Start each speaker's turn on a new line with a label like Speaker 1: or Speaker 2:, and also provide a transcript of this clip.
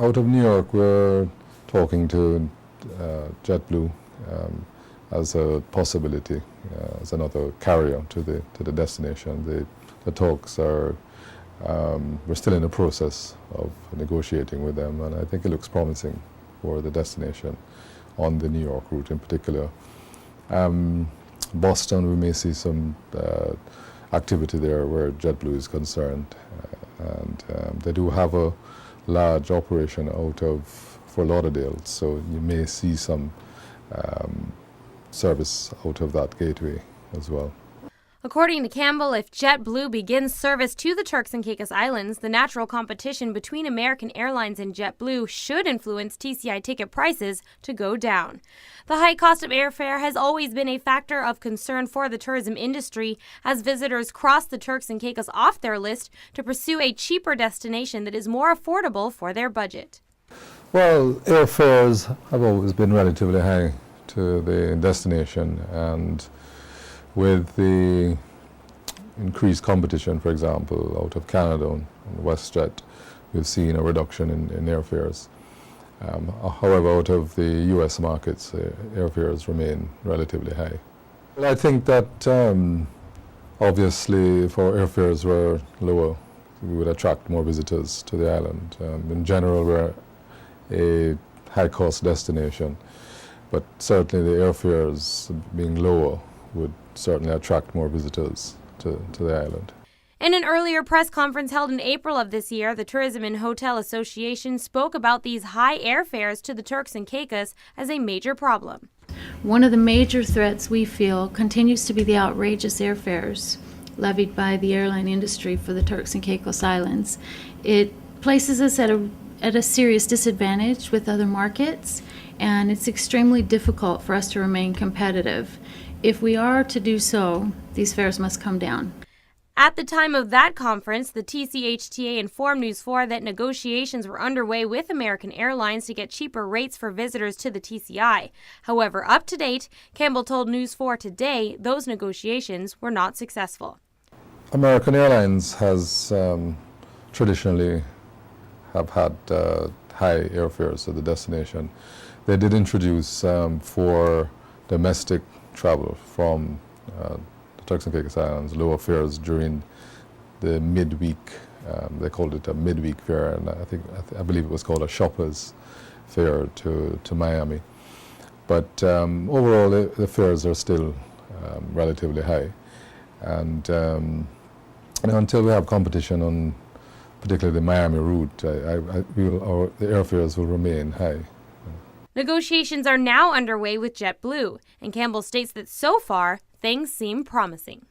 Speaker 1: Out of New York, we're talking to JetBlue as a possibility, as another carrier to the destination. The talks are, we're still in the process of negotiating with them, and I think it looks promising for the destination on the New York route in particular. Boston, we may see some activity there where JetBlue is concerned, and they do have a large operation out of Fort Lauderdale, so you may see some service out of that gateway as well.
Speaker 2: According to Campbell, if JetBlue begins service to the Turks and Caicos Islands, the natural competition between American Airlines and JetBlue should influence TCI ticket prices to go down. The high cost of airfare has always been a factor of concern for the tourism industry as visitors cross the Turks and Caicos off their list to pursue a cheaper destination that is more affordable for their budget.
Speaker 1: Well, airfares have always been relatively high to the destination, and with the increased competition, for example, out of Canada and WestJet, we've seen a reduction in airfares. However, out of the US markets, airfares remain relatively high. Well, I think that obviously if our airfares were lower, we would attract more visitors to the island. In general, we're a high-cost destination, but certainly the airfares being lower would certainly attract more visitors to the island.
Speaker 2: In an earlier press conference held in April of this year, the Tourism and Hotel Association spoke about these high airfares to the Turks and Caicos as a major problem.
Speaker 3: One of the major threats we feel continues to be the outrageous airfares levied by the airline industry for the Turks and Caicos Islands. It places us at a serious disadvantage with other markets, and it's extremely difficult for us to remain competitive. If we are to do so, these fares must come down.
Speaker 2: At the time of that conference, the TCHTA informed News 4 that negotiations were underway with American Airlines to get cheaper rates for visitors to the TCI. However, up to date, Campbell told News 4 today those negotiations were not successful.
Speaker 1: American Airlines has traditionally have had high airfares to the destination. They did introduce for domestic travel from the Turks and Caicos Islands lower fares during the midweek. They called it a midweek fare, and I believe it was called a shopper's fare to Miami. But overall, the fares are still relatively high, and until we have competition on particularly the Miami route, the airfares will remain high.
Speaker 2: Negotiations are now underway with JetBlue, and Campbell states that so far, things seem promising.